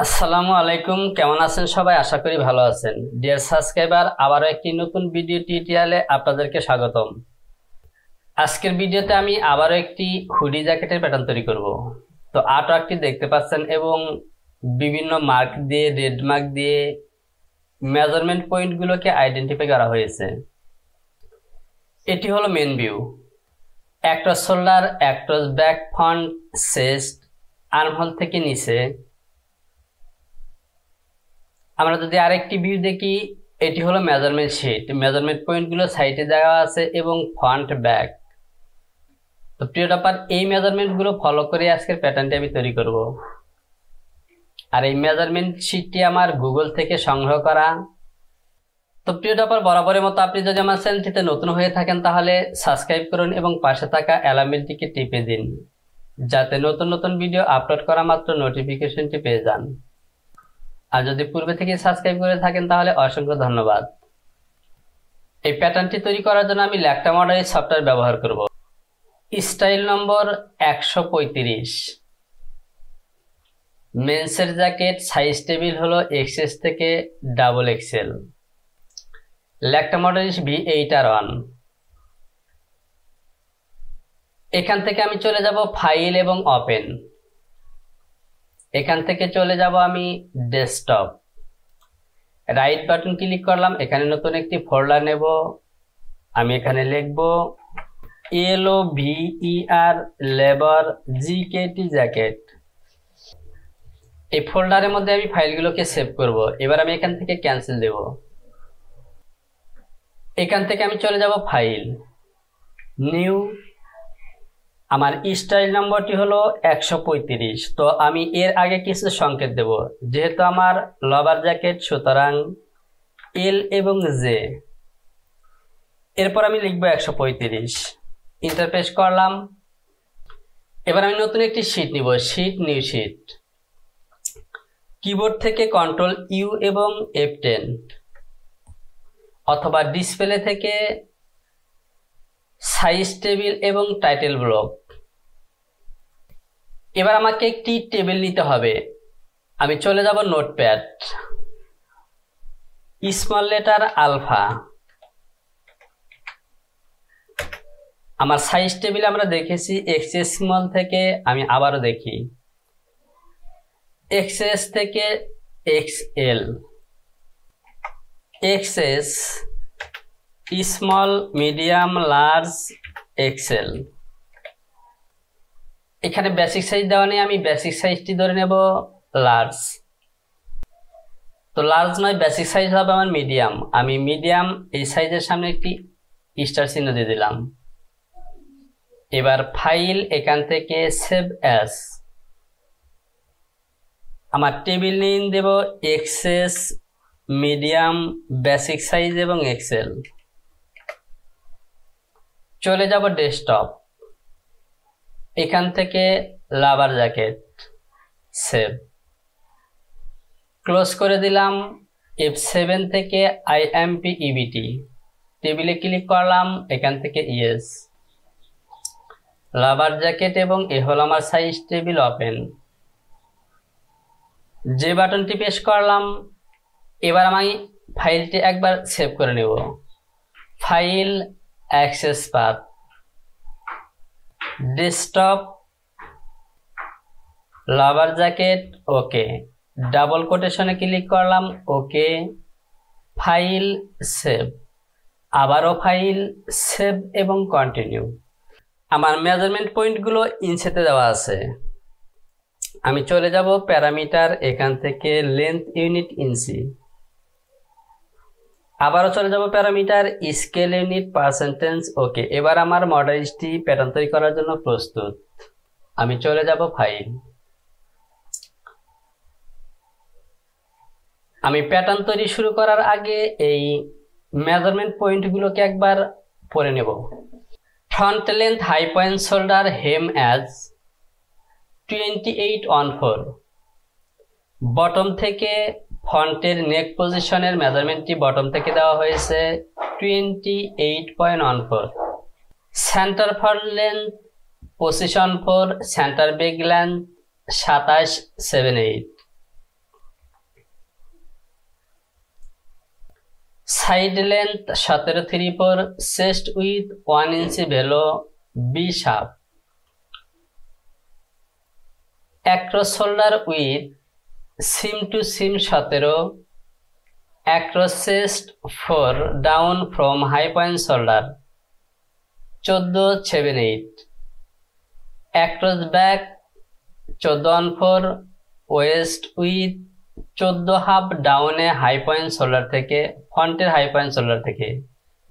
আসসালামু আলাইকুম, কেমন আছেন সবাই? আশা করি ভালো আছেন। ডিয়ার সাবস্ক্রাইবার, আবারও একটি নতুন ভিডিও টিউটোরিয়ালে আপনাদেরকে স্বাগতম। আজকের ভিডিওতে আমি আবারও একটি হুডি জ্যাকেটের প্যাটার্ন তৈরি করব। তো আর্টওয়ার্কটি দেখতে পাচ্ছেন এবং বিভিন্ন মার্ক দিয়ে, রেড মার্ক দিয়ে মেজারমেন্ট পয়েন্টগুলোকে আইডেন্টিফাই করা হয়েছে। এটি হলো main view. Across shoulder, across back, front, chest, armhole থেকে নিচে। আমরা যদি আরেকটি ভিউ দেখি, এটি হলো মেজারমেন্ট শিট। মেজারমেন্ট পয়েন্টগুলো সাইডে দেওয়া আছে এবং ফ্রন্ট ব্যাক। তো প্রিয় টপার, এই মেজারমেন্টগুলো ফলো করে আজকের প্যাটার্নটি আমি তৈরি করব। আর এই মেজারমেন্ট শিটটি আমার গুগল থেকে সংগ্রহ করা। তো প্রিয় টপার, বরাবরের মতো আপনি যদি আমার চ্যানেলটিতে নতুন হয়ে থাকেন তাহলে সাবস্ক্রাইব করুন এবং পাশে থাকা অ্যালার্ম বেলটিকে টিপে দিন, যাতে নতুন নতুন ভিডিও আপলোড করা মাত্র নোটিফিকেশনটি পেয়ে যান। আর যদি পূর্বে থেকে সাবস্ক্রাইব করে থাকেন তাহলে অসংখ্য ধন্যবাদ। এই প্যাটার্নটি তৈরি করার জন্য আমি ল্যাকটা মডেলের সফটওয়্যার ব্যবহার করব। Style number 135। মেন্সের জ্যাকেট, সাইজ টেবিল হলো XS থেকে XXL। ল্যাকটা মডেল V8R1। এখান থেকে আমি চলে যাব ফাইল এবং ওপেন। এখান থেকে চলে যাব আমি ডেস্কটপ। রাইট বাটন ক্লিক করলাম। এখানে নতুন একটি ফোল্ডার নেব। আমি এখানে লিখব LOVER লেবার GKT জ্যাকেট। এই ফোল্ডারের মধ্যে আমি ফাইলগুলোকে সেভ করব। এবার আমি এখান থেকে ক্যান্সেল দেব। এখান থেকে আমি চলে যাব ফাইল, নিউ। আমার স্টাইল নম্বরটি হলো 135। তো আমি এর আগে কিছু সংকেত দেব, যেহেতু আমার লভার জ্যাকেট, সুতরাং L এবং J। এরপর আমি লিখব 135। ইন্টারপ্রেস করলাম। এবার আমি নতুন একটি শীট নিব, শীট, নিউ শীট। কিবোর্ড থেকে Ctrl+U এবং F10, অথবা ডিসপ্লে থেকে সাইজ টেবিল এবং টাইটেল ব্লক। এবার আমাকে একটি টেবিল নিতে হবে। আমি চলে যাব নোটপ্যাড, স্মল লেটার আলফা। আমার সাইজ টেবিল আমরা দেখেছি XS স্মল থেকে, আমি আবারও দেখি XS থেকে XL, XS small, medium, large, XL। এখানে বেসিক সাইজ দেওয়া নেই, আমি বেসিক সাইজটি ধরে নেব লার্জ। তো লার্জ নয়, বেসিক সাইজ হবে আমার মিডিয়াম। আমি মিডিয়াম এই সাইজের সামনে একটি স্টার চিহ্ন দিয়ে দিলাম। এবার ফাইল, এখান থেকে সেভ অ্যাজ। আমার টেবিল নেম দেব XS, মিডিয়াম, বেসিক সাইজ এবং XL। চলে যাব ডেস্কটপ। এখান থেকে লাভার জ্যাকেট, সেভ, ক্লোজ করে দিলাম। F7 থেকে IMPEBT, টেবিলে ক্লিক করলাম। এখান থেকে ইয়েস, লাভার জ্যাকেট এবং এ হলো আমার সাইজ টেবিল, ওপেন। যে বাটনটি প্রেস করলাম। এবার আমি ফাইলটি একবার সেভ করে নেব। ফাইল, অ্যাক্সেস পাথ, ডেস্কটপ, লাভার জ্যাকেট, ওকে। ডাবল কোটেশনে ক্লিক করলাম, ওকে। ফাইল, সেভ, আবারও ফাইল, সেভ এবং কন্টিনিউ। আমার মেজারমেন্ট পয়েন্টগুলো ইঞ্চিতে দেওয়া আছে। আমি চলে যাব প্যারামিটার, এখান থেকে লেন্থ ইউনিট ইঞ্চি। আবারও চলে যাব প্যারামিটার, স্কেল ইউনিট, পার্সেন্টেজ, ওকে। এবার আমার মডেলটি প্যাটার্ন তৈরি করার জন্য প্রস্তুত। আমি চলে যাব ফাইল। আমি প্যাটার্ন তৈরি শুরু করার আগে এই মেজারমেন্ট পয়েন্টগুলোকে একবার পড়ে নেব। Front length, high point shoulder, hem edge 2814। Bottom থেকে ফন্টের নেক পজিশনের মেজারমেন্টটি বটম থেকে দেওয়া হয়েছে 28.14। Centre for length, position for centre back length 2778। Side length 17/3/4, chest width 1 inch below B sharp, across shoulder width seam to seam 17, across chest 4 down from high point shoulder 14/7/8, across back 14/4, waist width 14.5 ডাউনে high point shoulder থেকে, ফ্রন্টের high point shoulder থেকে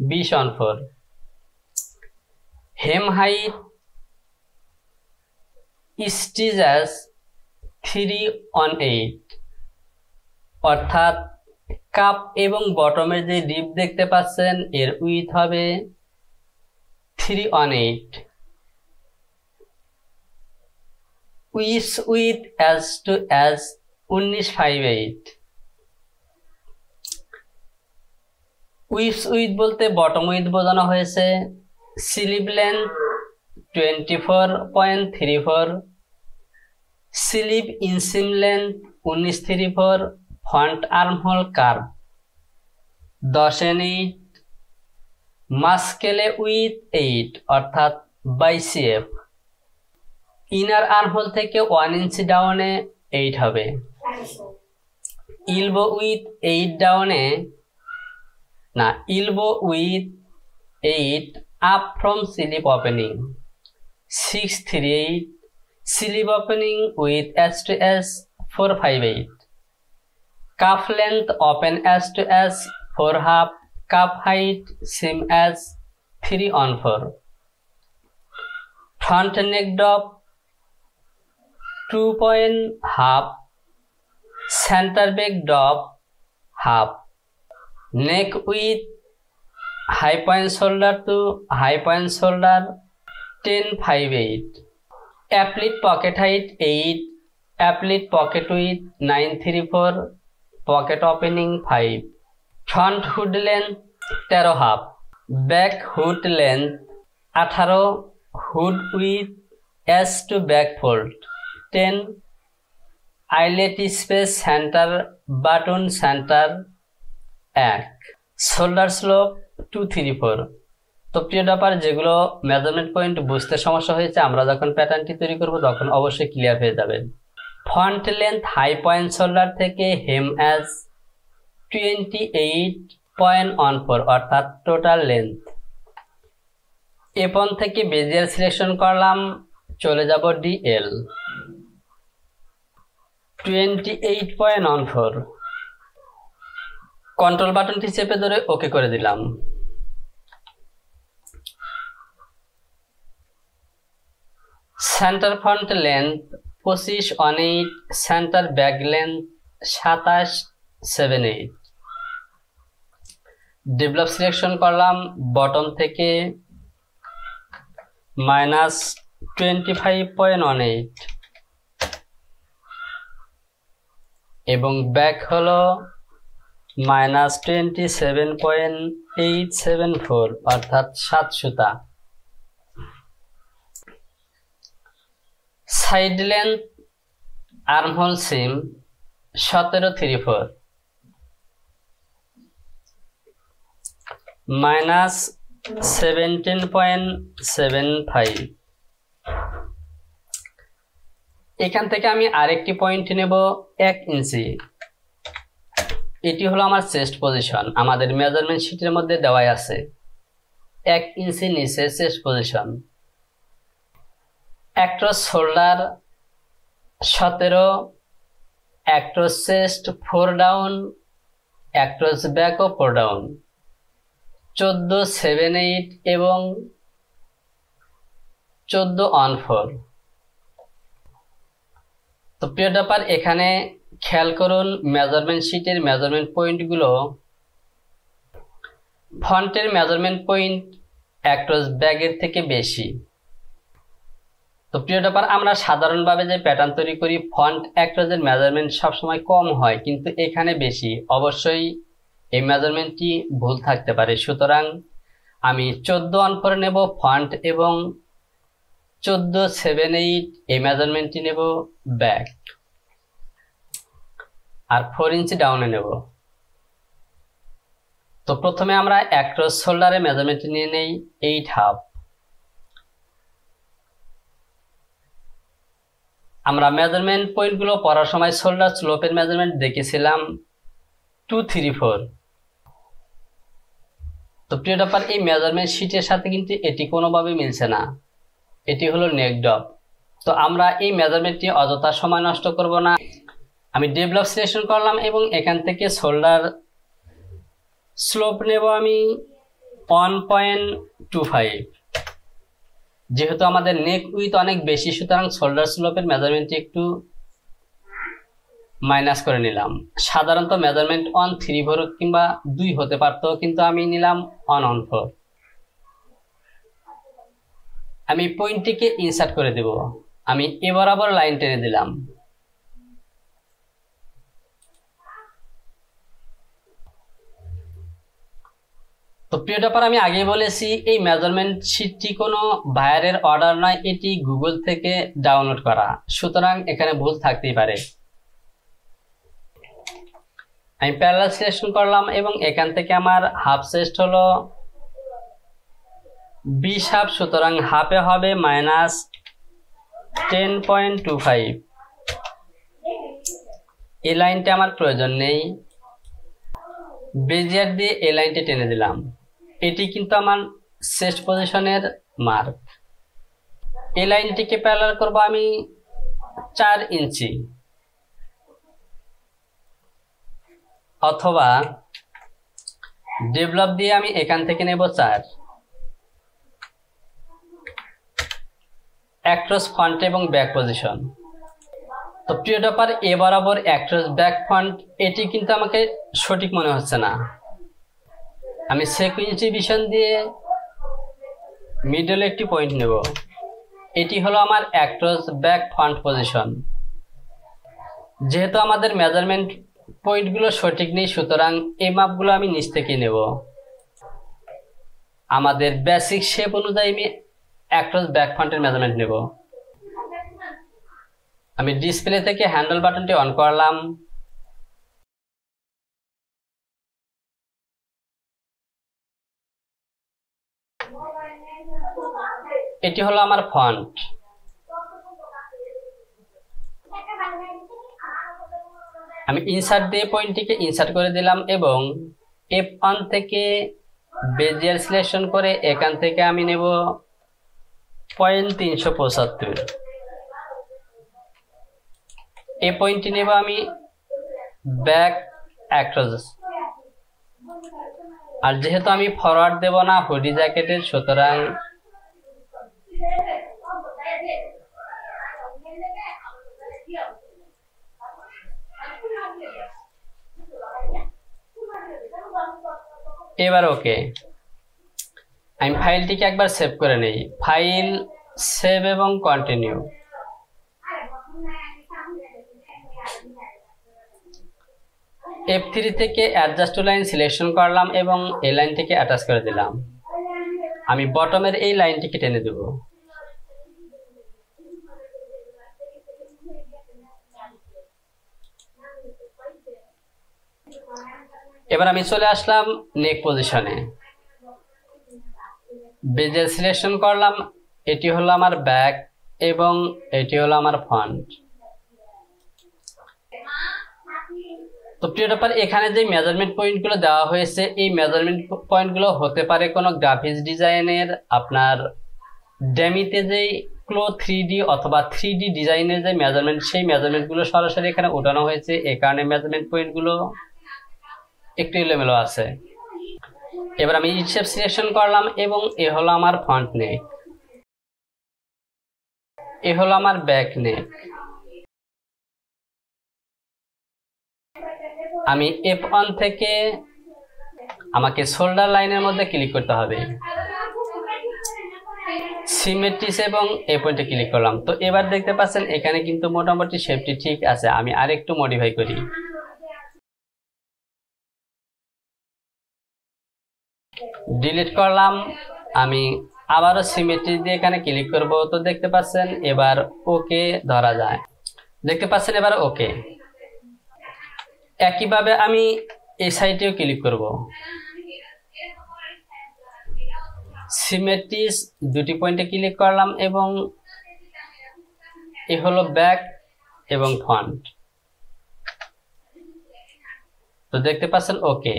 20/4, হেম height stitches 3/8, অর্থাৎ cup এবং বটমের যে রিপ দেখতে পাচ্ছেন এর উইথ হবে 3/8, waist width edge to edge 19/5/8, waist width বলতে বটম উইথ বোঝানো হয়েছে, sleeve length 24.34, sleeve inseam length 19/34, front armhole curve 10/8, মাস্কেলে উইথ 8 অর্থাৎ বাইসিএফ, ইনার আর্মহোল থেকে 1 ইঞ্চি ডাউনে 8 হবে, ইলবো উইথ 8 ডাউনে না, elbow width 8 up from sleeve opening 6/3/8, sleeve opening with S to S 4/5/8, cuff length open S to S 4/2, cuff height same as 3/4, front neck drop 2.5, center back drop 1/2, neck with high point shoulder to high point shoulder 10/5/8, applet pocket height 8, applet pocket width 9/3/4, pocket opening 5, front hood length 13.5, back hood length 18, hood width S to back fold 10, eyelet space center button center 1, shoulder slope 2/3/4। তো প্রিয় ডাপার, যেগুলো measurement point বুঝতে সমস্যা হয়েছে আমরা যখন প্যাটার্নটি তৈরি করব তখন অবশ্যই ক্লিয়ার হয়ে যাবে। Front length high point shoulder থেকে হেম অ্যাজ 28.14 অর্থাৎ টোটাল লেন্থ। এপন থেকে বেজিয়ার সিলেকশন করলাম, চলে যাব ডিএল 28.14, কন্ট্রোল বাটনটি চেপে ধরে ওকে করে দিলাম। Centre front length 25/8, centre back length 27/7/8, develop selection করলাম, বটম থেকে -25.18 এবং ব্যাক হলো -27.874 অর্থাৎ 7 সুতা। সাইড লেন্থ আর্মহোল সিম 17/3/4 -17.75। এখান থেকে আমি আরেকটি পয়েন্ট নেব 1 ইঞ্চি। এটি হলো আমার চেস্ট পজিশন, আমাদের মেজারমেন্ট শিটের মধ্যে দেওয়াই আছে 1 ইঞ্চি নিচে chest position. Across shoulder 17, across chest 4 down, across ব্যাকও 4 ডাউন 14/7/8 এবং 14/4। তো প্রিয় ডাপার, এখানে খেয়াল করুন মেজারমেন্ট শিটের মেজারমেন্ট পয়েন্টগুলো, ফ্রন্টের মেজারমেন্ট পয়েন্ট অ্যাক্রস ব্যাগের থেকে বেশি। তো প্রিয় ডাপার, আমরা সাধারণভাবে যে প্যাটার্ন তৈরি করি ফ্রন্ট অ্যাক্রসের মেজারমেন্ট সবসময় কম হয়, কিন্তু এখানে বেশি। অবশ্যই এই মেজারমেন্টটি ভুল থাকতে পারে, সুতরাং আমি 14/4 নেব ফ্রন্ট এবং 14/7/8 এই মেজারমেন্টটি নেব ব্যাক, আর 4 ইঞ্চি ডাউনে নেব। তো প্রথমে আমরা অ্যাক্রস শোল্ডারে মেজারমেন্ট নিয়ে নেই 8.5। আমরা মেজারমেন্ট পয়েন্টগুলো পড়ার সময় শোল্ডার স্লোপের মেজারমেন্ট দেখেছিলাম 234। তো প্রিয় টপার, এই মেজারমেন্ট শিটের সাথে কিন্তু এটি কোনোভাবে মিলছে না, এটি হলো নেক ড্রপ। তো আমরা এই মেজারমেন্টটি অযথা সময় নষ্ট করব না। আমি ডেভেলপ সিলেকশন করলাম এবং এখান থেকে শোল্ডার স্লোপ নেব আমি 1.25। যেহেতু আমাদের নেক উইথ অনেক বেশি, সুতরাং শোল্ডার স্লোপের মেজারমেন্টটি একটু মাইনাস করে নিলাম। সাধারণত মেজারমেন্ট 134 কিংবা 2 হতে পারত, কিন্তু আমি নিলাম 114। আমি পয়েন্টটিকে ইনসার্ট করে দেব। আমি এ বরাবর লাইন টেনে দিলাম। তো প্রিয় টপার, আমি আগেই বলেছি এই মেজারমেন্ট শিটটি কোনো বাইরের অর্ডার নয়, এটি গুগল থেকে ডাউনলোড করা, সুতরাং এখানে ভুল থাকতেই পারে। আমি প্যারালাল সিলেকশন করলাম এবং এখান থেকে আমার হাফ চেস্ট হলো 20 হাফ, সুতরাং হাফে হবে -10.25। এই লাইনটা আমার প্রয়োজন নেই, বেজিয়ার দিয়ে এই লাইনটি টেনে দিলাম। এটি কিন্তু আমার চেস্ট পজিশনের মার্ক। এই লাইনটিকে প্যারালাল করব আমি 4 ইঞ্চি, অথবা ডেভেলপ দিয়ে আমি এখান থেকে নেব 4। অ্যাক্রস ফ্রন্ট এবং ব্যাক পজিশন। তো প্রিয় টপার, এ বরাবর অ্যাক্রস ব্যাক ফ্রন্ট এটি কিন্তু আমাকে সঠিক মনে হচ্ছে না। আমি সিকুয়েন্সিভিশন দিয়ে মিডলে একটি পয়েন্ট নেব। এটি হলো আমার অ্যাক্রস ব্যাক ফ্রন্ট পজিশন। যেহেতু আমাদের মেজারমেন্ট পয়েন্টগুলো সঠিক নেই, সুতরাং এই মাপগুলো আমি নিচ থেকে নেব। আমাদের বেসিক শেপ অনুযায়ী আমি অ্যাক্রস ব্যাক ফ্রন্টের মেজারমেন্ট নেব। আমি ডিসপ্লে থেকে হ্যান্ডেল বাটনটি অন করলাম। এটি হলো আমার ফন্ট। আমি ইনসার্ট দিয়ে পয়েন্টটিকে ইনসার্ট করে দিলাম এবং F1 থেকে বেজিয়ার সিলেকশন করে এখান থেকে আমি নেব 0.375। এই পয়েন্টটি নেব আমি ব্যাক অ্যাক্রস। আর যেহেতু আমি ফরওয়ার্ড দেব না হুডি জ্যাকেটের, সুতরাং এবার ওকে। আমি ফাইলটিকে একবার সেভ করে নেই। ফাইল, সেভ এবং কন্টিনিউ। F3 থেকে অ্যাডজাস্ট টু লাইন সিলেকশন করলাম এবং এই লাইনটিকে অ্যাটাচ করে দিলাম। আমি বটমের এই লাইনটিকে টেনে দেব। এবার আমি চলে আসলাম নেক পজিশনে। বেজের সিলেকশন করলাম। এটি হলো আমার ব্যাক এবং এটি হলো আমার ফ্রন্ট। তো প্রিয় টপার, এখানে যে মেজারমেন্ট পয়েন্টগুলো দেওয়া হয়েছে, এই মেজারমেন্ট পয়েন্টগুলো হতে পারে কোনো গ্রাফিক্স ডিজাইনের, আপনার ডেমিতে যেই ক্লো 3D অথবা 3D ডিজাইনের যে মেজারমেন্ট, সেই মেজারমেন্টগুলো সরাসরি এখানে ওঠানো হয়েছে। এই কারণে মেজারমেন্ট পয়েন্টগুলো একটু এলোমেলো আছে। এবার আমি শেপ সিলেকশন করলাম এবং এ হলো আমার ফ্রন্ট নেক, এ হলো আমার ব্যাক নেক। আমি F1 থেকে আমাকে শোল্ডার লাইনের মধ্যে ক্লিক করতে হবে, সিমেট্রিস এবং এই পয়েন্টে ক্লিক করলাম। তো এবার দেখতে পাচ্ছেন এখানে কিন্তু মোটামুটি শেপটি ঠিক আছে। আমি আরেকটু মডিফাই করি। ডিলিট করলাম। আমি আবারও সিমেট্রি দিয়ে এখানে ক্লিক করব। তো দেখতে পাচ্ছেন এবার ওকে ধরা যায়। দেখতে পাচ্ছেন এবার ওকে। একইভাবে আমি এই সাইডেও ক্লিক করব। সিমেট্রিস দুটি পয়েন্টে ক্লিক করলাম এবং এ হলো ব্যাক এবং ফন্ট। তো দেখতে পাচ্ছেন ওকে।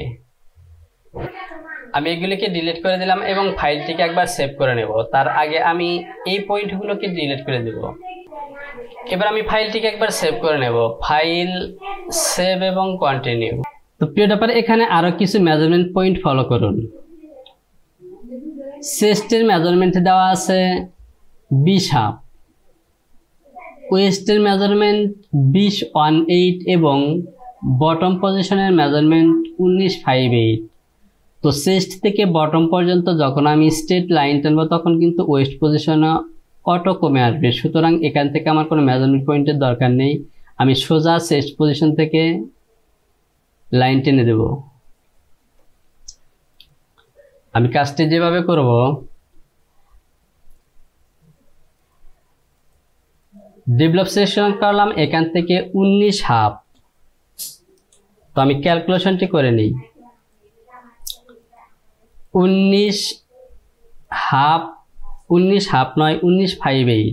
আমি এগুলিকে ডিলিট করে দিলাম এবং ফাইলটিকে একবার সেভ করে নেব। তার আগে আমি এই পয়েন্টগুলোকে ডিলিট করে দেব। এবার আমি ফাইলটিকে একবার সেভ করে নেব। ফাইল, সেভ এবং কন্টিনিউ। তো প্রিয় ব্যাপার, এখানে আরো কিছু মেজারমেন্ট পয়েন্ট ফলো করুন। চেস্টের মেজারমেন্টে দেওয়া আছে 20.5, ওয়েস্টের মেজারমেন্ট 20.18 এবং বটম পজিশনের মেজারমেন্ট 19.58। তো চেস্ট থেকে বটম পর্যন্ত যখন আমি স্ট্রেট লাইন টানবো তখন কিন্তু ওয়েস্ট পজিশনে অটো কমে আসবে। সুতরাং এখান থেকে আমার কোনো মেজারমেন্ট পয়েন্টের দরকার নেই। আমি সোজা চেস্ট পজিশন থেকে লাইন টেনে দেব। আমি কাজটি যেভাবে করব, ডেভেলপ সেকশন করলাম, এখান থেকে 19.5। তো আমি ক্যালকুলেশনটি করে নিই। 19.5 নয়, 19.58,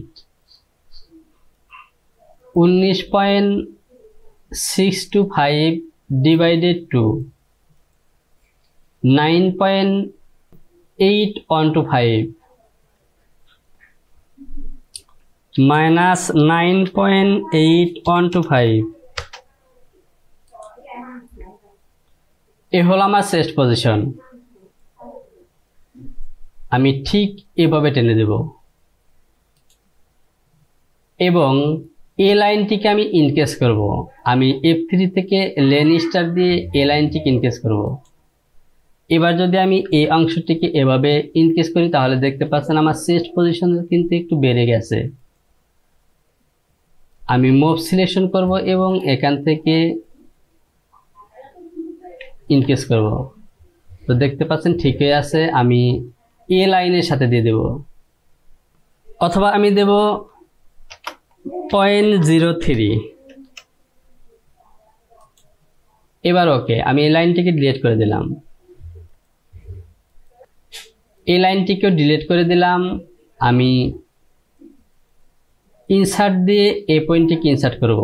19.625 ডিভাইডেড টু 9.8/5 মাইনাস 9.8/5। এ হলো আমার চেস্ট পজিশন। আমি ঠিক এভাবে টেনে দেব এবং এ লাইনটিকে আমি ইনকেস করব। আমি F3 থেকে লেন স্টার দিয়ে এ লাইনটিকে ইনকেস করব। এবার যদি আমি এই অংশটিকে এভাবে ইনকেস করি তাহলে দেখতে পাচ্ছেন আমার চেস্ট পজিশন কিন্তু একটু বেড়ে গেছে। আমি মুভ সিলেকশন করব এবং এখান থেকে ইনকেস করব। তো দেখতে পাচ্ছেন ঠিকই আছে। আমি এ লাইনের সাথে দিয়ে দেব, অথবা আমি দেব 0.03। এবার ওকে। আমি এই লাইনটিকে ডিলিট করে দিলাম, এই লাইনটিকেও ডিলিট করে দিলাম। আমি ইনসার্ট দিয়ে এই পয়েন্টটিকে ইনসার্ট করব।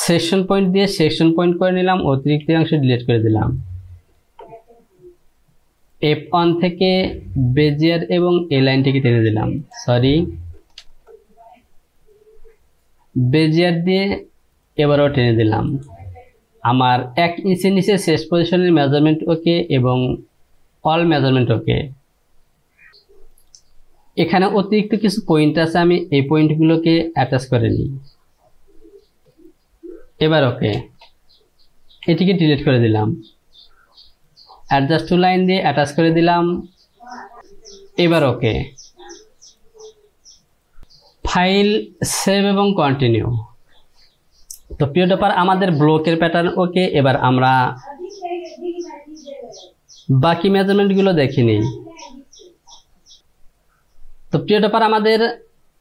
সেকশন পয়েন্ট দিয়ে সেকশন পয়েন্ট করে নিলাম, অতিরিক্ত অংশ ডিলিট করে দিলাম। F1 থেকে বেজিয়ার এবং এই লাইনটিকে টেনে দিলাম, সরি বেজিয়ার দিয়ে এবারও টেনে দিলাম। আমার 1 ইঞ্চি নিচে শেষ পজিশনের মেজারমেন্ট ওকে এবং অল মেজারমেন্ট ওকে। এখানে অতিরিক্ত কিছু পয়েন্ট আছে, আমি এই পয়েন্টগুলোকে অ্যাটাচ করে নিই। এবার ওকে, এটিকে ডিলিট করে দিলাম, অ্যাডজাস্ট টু লাইন দিয়ে অ্যাটাচ করে দিলাম। এবার ওকে। ফাইল, সেভ এবং কন্টিনিউ। তো প্রিয় ব্যাপার, আমাদের ব্লকের প্যাটার্ন ওকে। এবার আমরা বাকি মেজারমেন্টগুলো দেখে নিই। তো প্রিয় ব্যাপার, আমাদের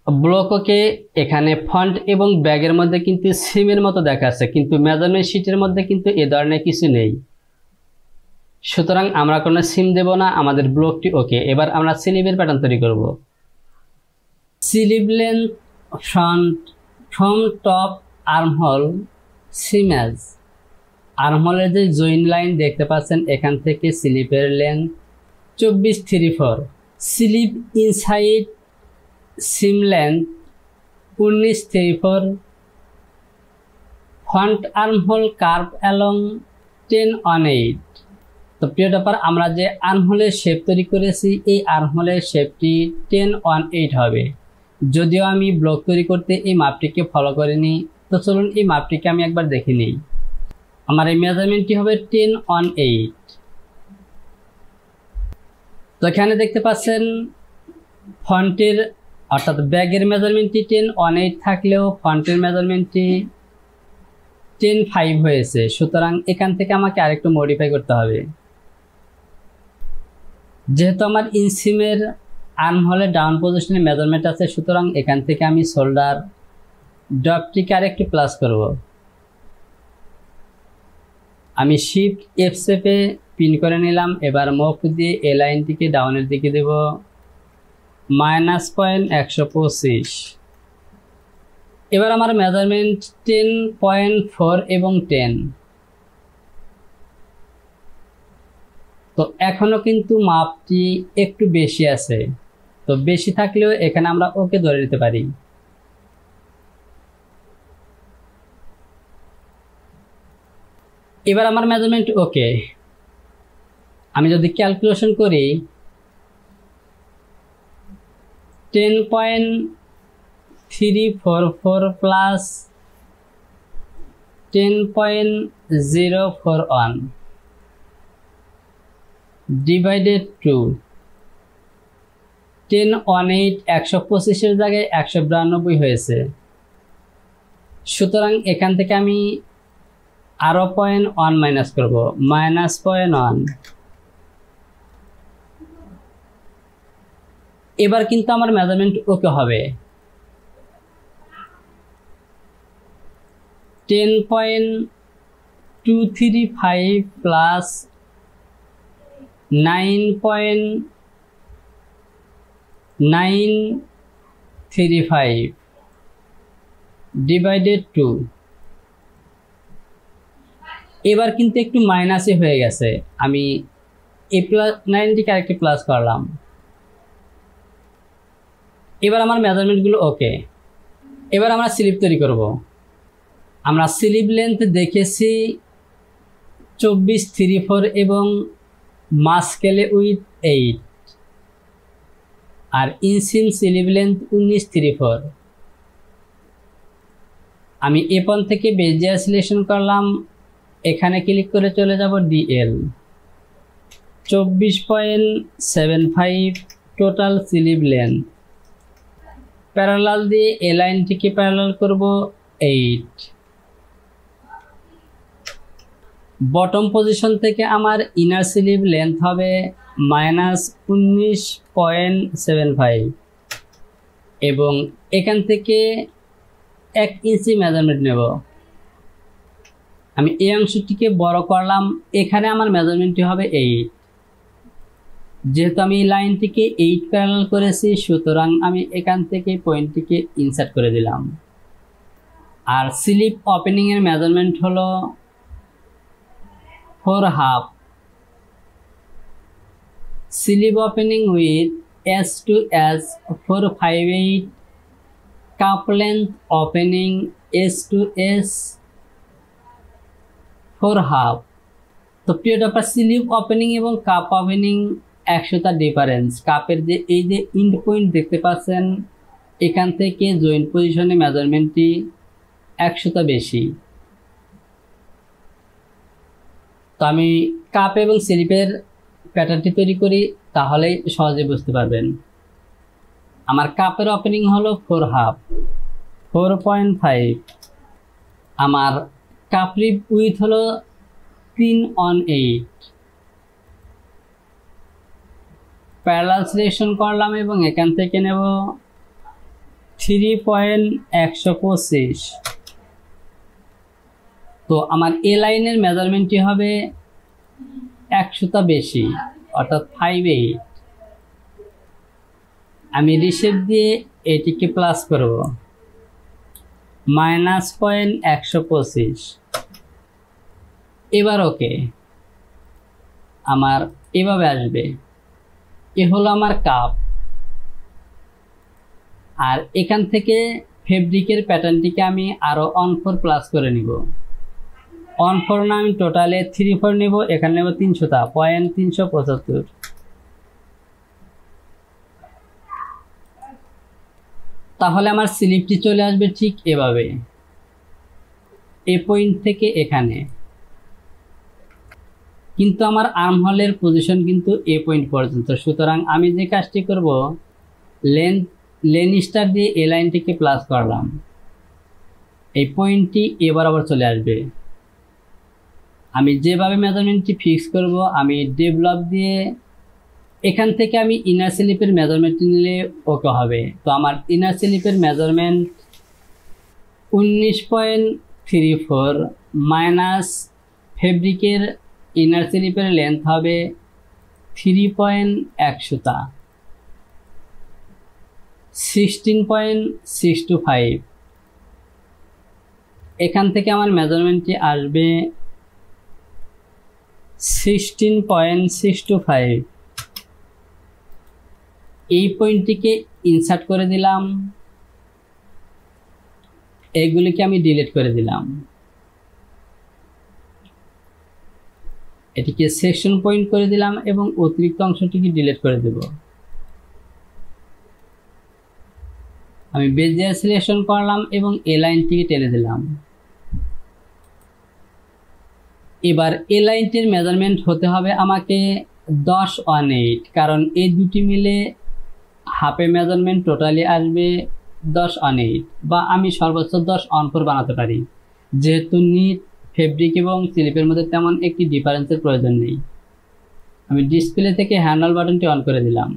ব্লক ওকে। এখানে ফন্ট এবং ব্যাগের মধ্যে কিন্তু সিমের মতো দেখাচ্ছে, কিন্তু মেজারমেন্ট শিটের মধ্যে কিন্তু এ ধরনের কিছু নেই। সুতরাং আমরা কোনো সিম দেব না, আমাদের ব্লকটি ওকে। এবার আমরা স্লিভের প্যাটার্ন তৈরি করব। Sleeve length from top armhole seam edge. আর্মহোলের যে জয়েন লাইন দেখতে পাচ্ছেন, এখান থেকে স্লিভের length 24/34। Sleeve inside seam length 19/34। Front armhole curve along 10/8। তো প্রিয় ব্যাপার, আমরা যে আর্মহোলের শেপ তৈরি করেছি এই আর্মহোলের শেপটি 10/8 হবে। যদিও আমি ব্লক তৈরি করতে এই মাপটিকে ফলো করিনি, তো চলুন এই মাপটিকে আমি একবার দেখে নিই। আমার এই মেজারমেন্টটি হবে 10/8। তো এখানে দেখতে পাচ্ছেন ফন্টের অর্থাৎ ব্যাগের মেজারমেন্টটি 10/8 থাকলেও ফন্টের মেজারমেন্টটি 10/5 হয়েছে। সুতরাং এখান থেকে আমাকে আরেকটু মডিফাই করতে হবে। যেহেতু আমার ইনসিমের আর্মহোলের ডাউন পজিশনে মেজারমেন্ট আছে, সুতরাং এখান থেকে আমি শোল্ডার ড্রপটিকে আরেকটু প্লাস করব। আমি শিফট এফ চেপে পিন করে নিলাম। এবার মুভ দিয়ে এই লাইনটিকে ডাউনের দিকে দেব -0.125। এবার আমার মেজারমেন্ট 10.4 এবং 10। তো এখনো কিন্তু মাপটি একটু বেশি আছে, তো বেশি থাকলেও এখানে আমরা ওকে ধরে নিতে পারি। এবার আমার মেজারমেন্ট ওকে। আমি যদি ক্যালকুলেশন করি 10.344 প্লাস 10.041 ডিভাইডেড টু 1018 125-এর জায়গায় 192 হয়েছে। সুতরাং এখান থেকে আমি আরো 0.1 মাইনাস করব, -0.1। এবার কিন্তু আমার মেজারমেন্ট ওকে হবে। 10.235 প্লাস 9.935 ডিভাইডেড টু। এবার কিন্তু একটু মাইনাসে হয়ে গেছে, আমি এই প্লাস 9টিকে আরেকটি প্লাস করলাম। এবার আমার মেজারমেন্টগুলো ওকে। এবার আমরা স্লিপ তৈরি করব। আমরা স্লিপ লেন্থ দেখেছি 24/34 এবং মাস্কেলে উইথ 8, আর ইনসিম স্লিপ লেন্থ 19/34। আমি এপন থেকে বেজিয়ার সিলেকশন করলাম, এখানে ক্লিক করে চলে যাব DL 24.75 total slip length. Parallel দিয়ে এই লাইনটিকে প্যারালাল করব 8। বটম পজিশন থেকে আমার ইনার স্লিপ লেন্থ হবে -19.75 এবং এখান থেকে 1 ইঞ্চি মেজারমেন্ট নেব। আমি এই অংশটিকে বড় করলাম, এখানে আমার মেজারমেন্টটি হবে 8। যেহেতু আমি এই লাইনটিকে 8 প্যারালাল করেছি, সুতরাং আমি এখান থেকে পয়েন্টটিকে ইনসার্ট করে দিলাম। আর স্লিপ ওপেনিং এর মেজারমেন্ট হলো 4/2। Slip opening with S to S 458, cup length opening S to S 4/2। তো প্রিয়টা স্লিপ ওপেনিং এবং কাপ ওপেনিং 100টা ডিফারেন্স। কাপের যে এই যে ইন্ড পয়েন্ট দেখতে পাচ্ছেন, এখান থেকে জয়েন্ট পজিশনে মেজারমেন্টটি 100টা বেশি। তো আমি কাপ এবং স্লিপের প্যাটার্নটি তৈরি করি, তাহলেই সহজে বুঝতে পারবেন। আমার কাপের ওপেনিং হলো 4/2, 4.5। আমার কাপ রিব উইথ হলো 3/8। প্যারালাল সিলেকশন করলাম এবং এখান থেকে নেব 3.125। তো আমার এ লাইনের মেজারমেন্টটি হবে 100টা বেশি, অর্থাৎ 5/8। আমি রিশেপ দিয়ে এটিকে প্লাস করব, -0.125। এবার ওকে। আমার এভাবে আসবে। এ হলো আমার কাপ। আর এখান থেকে ফেব্রিকের প্যাটার্নটিকে আমি আরো 1/4 প্লাস করে নিব। 1/4 না, আমি টোটালে 3/4 নেব। এখানে নেব 300টা, 0.375। তাহলে আমার স্লিপটি চলে আসবে ঠিক এভাবে, এই পয়েন্ট থেকে এখানে। কিন্তু আমার আর্ম হোলের পজিশন কিন্তু এই পয়েন্ট পর্যন্ত। সুতরাং আমি যে কাজটি করব, লেন স্টার দিয়ে এই লাইনটিকে প্লাস করলাম, এই পয়েন্টটি এবার আবার চলে আসবে। আমি যেভাবে মেজারমেন্টটি ফিক্স করব, আমি ডেভেলপ দিয়ে এখান থেকে আমি ইনার স্লিপের মেজারমেন্টটি নিলে ওকে হবে। তো আমার ইনার স্লিপের মেজারমেন্ট 19.34 - ফেব্রিকের ইনার স্লিপের লেন্থ হবে 3.1 সুতা, 16.625। এখান থেকে আমার মেজারমেন্টটি আসবে 16.625। এই পয়েন্টটিকে ইনসার্ট করে দিলাম, এগুলিকে আমি ডিলিট করে দিলাম। এটিকে সেকশন পয়েন্ট করে দিলাম এবং অতিরিক্ত অংশটিকে ডিলিট করে দেব। আমি বেজিয়ার সিলেকশন করলাম এবং এই লাইনটিকে টেনে দিলাম। এবার এই লাইনটির মেজারমেন্ট হতে হবে আমাকে 10.18, কারণ এই দুটি মিলে হাফে মেজারমেন্ট টোটালি আসবে 10.18, বা আমি সর্বোচ্চ 10.14 বানাতে পারি, যেহেতু নিট, ফেব্রিক এবং স্লিপের মধ্যে তেমন একটি ডিফারেন্সের প্রয়োজন নেই। আমি ডিসপ্লে থেকে হ্যান্ডেল বাটনটি অন করে দিলাম।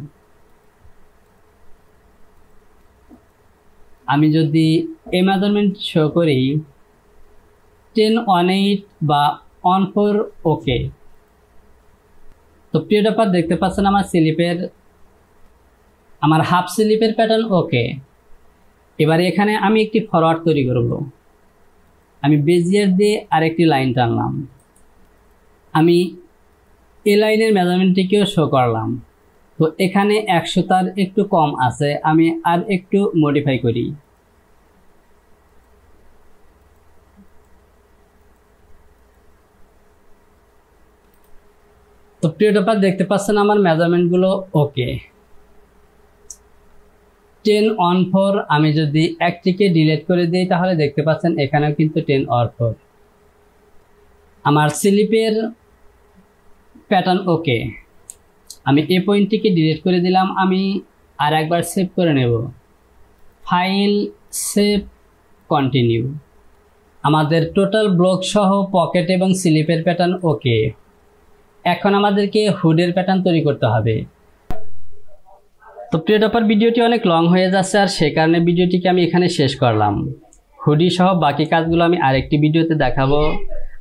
আমি যদি এই মেজারমেন্ট শো করি 10.18 বা 14, ওকে। তো প্রিয় ব্যাপার, দেখতে পাচ্ছেন আমার হাফ স্লিপের প্যাটার্ন ওকে। এবার এখানে আমি একটি ফরওয়ার্ড তৈরি করব। আমি বেজিয়ার দিয়ে আরেকটি লাইন টানলাম। আমি এই লাইনের মেজারমেন্টটিকেও শো করলাম। তো এখানে 1 সুতার একটু কম আছে, আমি আর একটু মডিফাই করি। তো প্রিয় ব্যাপার, দেখতে পাচ্ছেন আমার মেজারমেন্টগুলো ওকে। 10.14 আমি যদি একটিকে ডিলিট করে দিই তাহলে দেখতে পাচ্ছেন এখানেও কিন্তু 10.4। আমার স্লিপের প্যাটার্ন ওকে। আমি এই পয়েন্টটিকে ডিলিট করে দিলাম। আমি আর একবার সেভ করে নেব। File, save, continue. আমাদের টোটাল ব্লক সহ পকেট এবং স্লিপের প্যাটার্ন ওকে। এখন আমাদেরকে হুডের প্যাটার্ন তৈরি করতে হবে। তো প্রিয় ব্যাপার, ভিডিওটি অনেক লং হয়ে যাচ্ছে, আর সে কারণে ভিডিওটিকে আমি এখানে শেষ করলাম। হুডি সহ বাকি কাজগুলো আমি আরেকটি ভিডিওতে দেখাবো।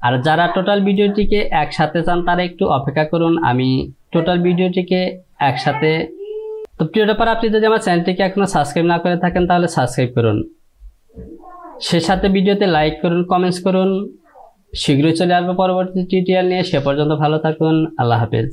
আর যারা টোটাল ভিডিওটিকে একসাথে চান তারা একটু অপেক্ষা করুন, আমি টোটাল ভিডিওটিকে একসাথে। তো প্রিয় ব্যাপার, আপনি যদি আমার চ্যানেলটিকে এখনো সাবস্ক্রাইব না করে থাকেন তাহলে সাবস্ক্রাইব করুন। সে সাথে ভিডিওতে লাইক করুন, কমেন্টস করুন। শীঘ্রই চলে আসবো পরবর্তী টিউটোরিয়াল নিয়ে। সে পর্যন্ত ভালো থাকুন। আল্লাহ হাফেজ।